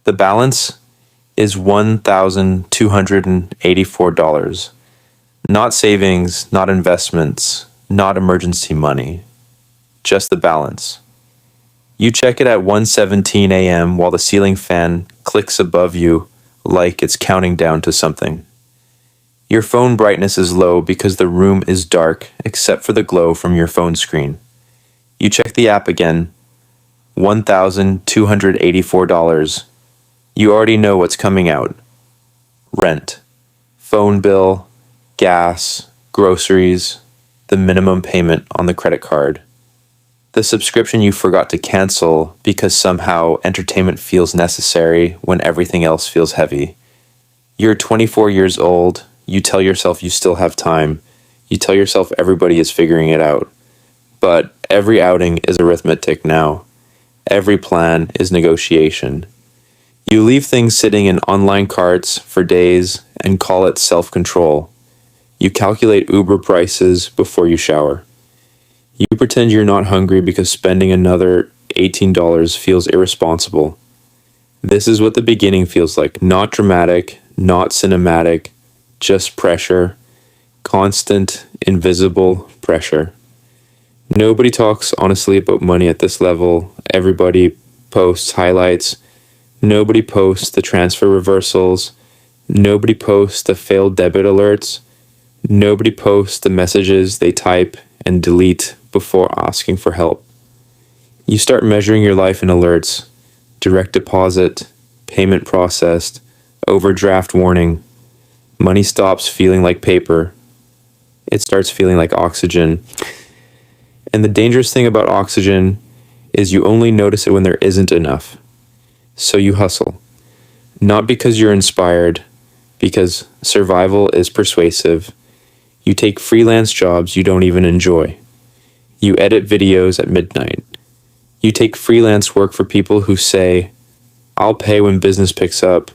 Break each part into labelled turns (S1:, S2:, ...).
S1: The balance is $1,284. Not savings, not investments, not emergency money. Just the balance. You check it at 1:17 a.m. while the ceiling fan clicks above you like it's counting down to something. Your phone brightness is low because the room is dark except for the glow from your phone screen. You check the app again. $1,284. You already know what's coming out. Rent, phone bill, gas, groceries, the minimum payment on the credit card. The subscription you forgot to cancel because somehow entertainment feels necessary when everything else feels heavy. You're 24 years old. You tell yourself you still have time. You tell yourself everybody is figuring it out. But every outing is arithmetic now. Every plan is negotiation. You leave things sitting in online carts for days and call it self-control. You calculate Uber prices before you shower. You pretend you're not hungry because spending another $18 feels irresponsible. This is what the beginning feels like. Not dramatic, not cinematic, just pressure. Constant, invisible pressure. Nobody talks honestly about money at this level. Everybody posts highlights. Nobody posts the transfer reversals. Nobody posts the failed debit alerts. Nobody posts the messages they type and delete before asking for help. You start measuring your life in alerts. Direct deposit, payment processed, overdraft warning. Money stops feeling like paper. It starts feeling like oxygen. And the dangerous thing about oxygen is you only notice it when there isn't enough. So you hustle. Not because you're inspired, because survival is persuasive. You take freelance jobs you don't even enjoy. You edit videos at midnight. You take freelance work for people who say, "I'll pay when business picks up."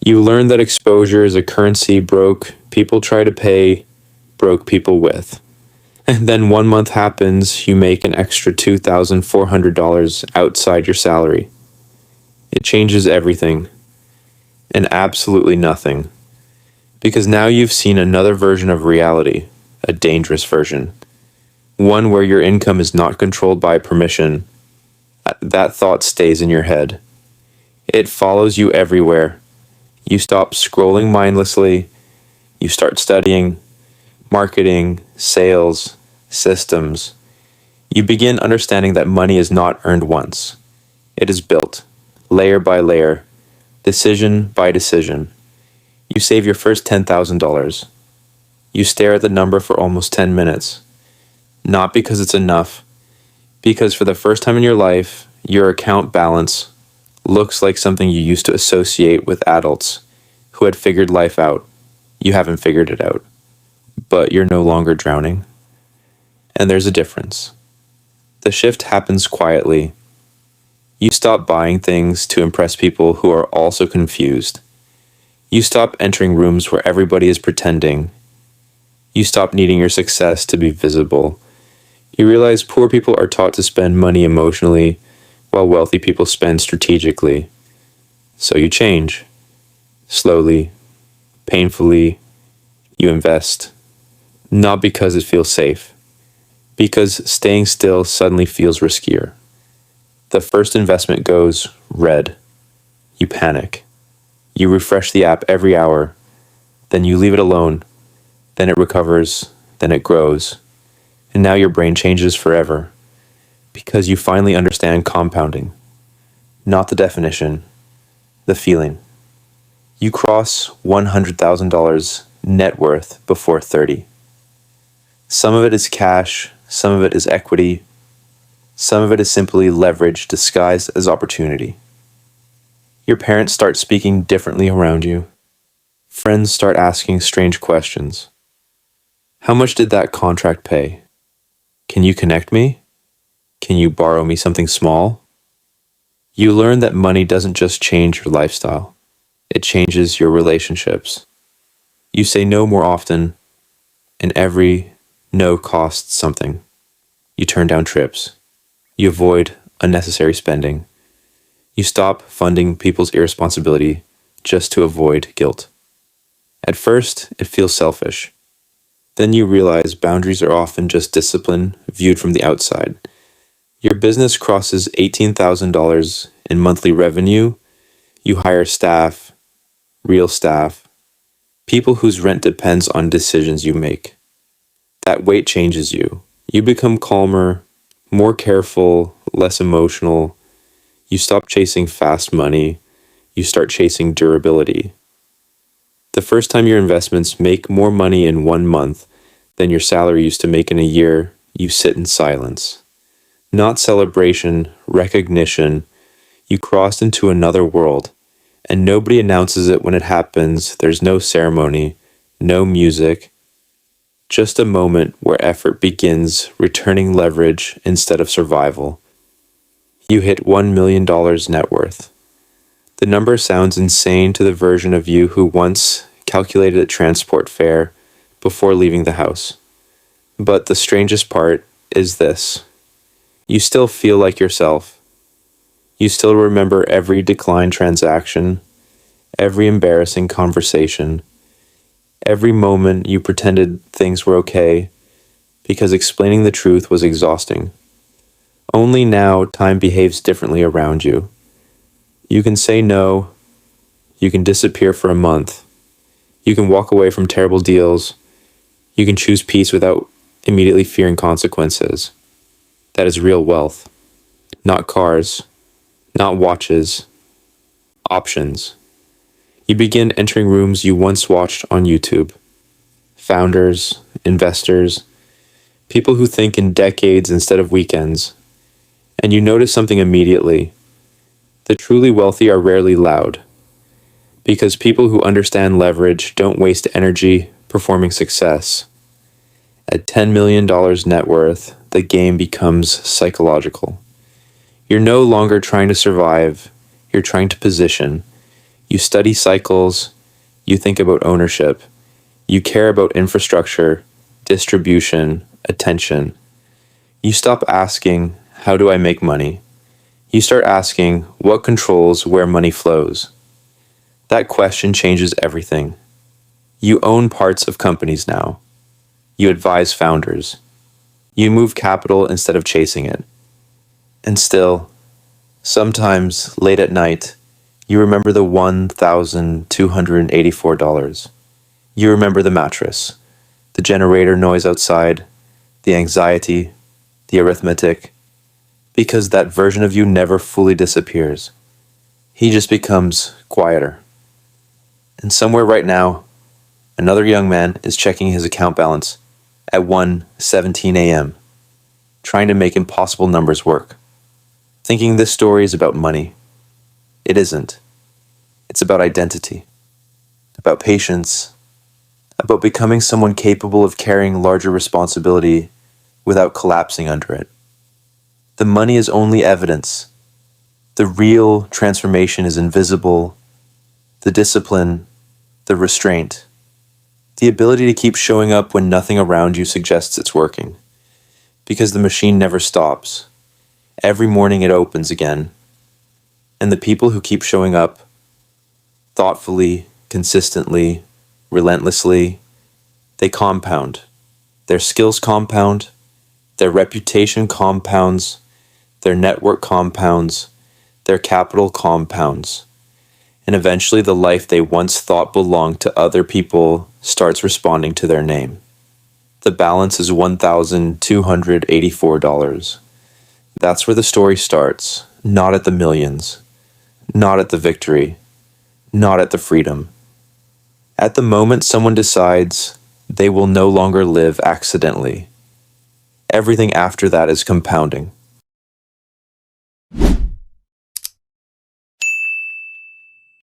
S1: You learn that exposure is a currency broke people try to pay broke people with. And then 1 month happens, you make an extra $2,400 outside your salary. It changes everything. And absolutely nothing. Because now you've seen another version of reality, a dangerous version. One where your income is not controlled by permission. That thought stays in your head. It follows you everywhere. You stop scrolling mindlessly. You start studying marketing, sales, systems. You begin understanding that money is not earned once. It is built, layer by layer, decision by decision. You save your first $10,000. You stare at the number for almost 10 minutes. Not because it's enough, because for the first time in your life, your account balance looks like something you used to associate with adults who had figured life out. You haven't figured it out, but you're no longer drowning. And there's a difference. The shift happens quietly. You stop buying things to impress people who are also confused. You stop entering rooms where everybody is pretending. You stop needing your success to be visible. You realize poor people are taught to spend money emotionally, while wealthy people spend strategically. So you change. Slowly, painfully, you invest. Not because it feels safe, because staying still suddenly feels riskier. The first investment goes red. You panic. You refresh the app every hour. Then you leave it alone. Then it recovers. Then it grows. And now your brain changes forever. Because you finally understand compounding. Not the definition, the feeling. You cross $100,000 net worth before 30. Some of it is cash, some of it is equity, some of it is simply leverage disguised as opportunity. Your parents start speaking differently around you. Friends start asking strange questions. How much did that contract pay? Can you connect me? Can you borrow me something small? You learn that money doesn't just change your lifestyle. It changes your relationships. You say no more often, and every no costs something. You turn down trips. You avoid unnecessary spending. You stop funding people's irresponsibility just to avoid guilt. At first, it feels selfish. Then you realize boundaries are often just discipline viewed from the outside. Your business crosses $18,000 in monthly revenue. You hire staff, real staff, people whose rent depends on decisions you make. That weight changes you. You become calmer, more careful, less emotional. You stop chasing fast money. You start chasing durability. The first time your investments make more money in 1 month than your salary used to make in a year, you sit in silence. Not celebration, recognition. You crossed into another world, and nobody announces it when it happens. There's no ceremony, no music, just a moment where effort begins returning leverage instead of survival. You hit $1 million net worth. The number sounds insane to the version of you who once calculated a transport fare before leaving the house. But the strangest part is this. You still feel like yourself. You still remember every declined transaction, every embarrassing conversation, every moment you pretended things were okay because explaining the truth was exhausting. Only now time behaves differently around you. You can say no. You can disappear for a month. You can walk away from terrible deals. You can choose peace without immediately fearing consequences. That is real wealth. Not cars, not watches, options. You begin entering rooms you once watched on YouTube. Founders, investors, people who think in decades instead of weekends. And you notice something immediately. The truly wealthy are rarely loud. Because people who understand leverage don't waste energy performing success. At $10 million net worth, the game becomes psychological. You're no longer trying to survive, you're trying to position. You study cycles, you think about ownership, you care about infrastructure, distribution, attention. You stop asking, how do I make money? You start asking, what controls where money flows? That question changes everything. You own parts of companies now. You advise founders. You move capital instead of chasing it. And still, sometimes late at night, you remember the $1,284. You remember the mattress, the generator noise outside, the anxiety, the arithmetic, because that version of you never fully disappears. He just becomes quieter. And somewhere right now, another young man is checking his account balance at 1:17 a.m., trying to make impossible numbers work, thinking this story is about money. It isn't. It's about identity, about patience, about becoming someone capable of carrying larger responsibility without collapsing under it. The money is only evidence. The real transformation is invisible, the discipline, the restraint, the ability to keep showing up when nothing around you suggests it's working. Because the machine never stops. Every morning it opens again. And the people who keep showing up, thoughtfully, consistently, relentlessly, they compound. Their skills compound, their reputation compounds, their network compounds, their capital compounds. And eventually the life they once thought belonged to other people starts responding to their name. The balance is $1,284. That's where the story starts, not at the millions, not at the victory, not at the freedom. At the moment someone decides they will no longer live accidentally. Everything after that is compounding.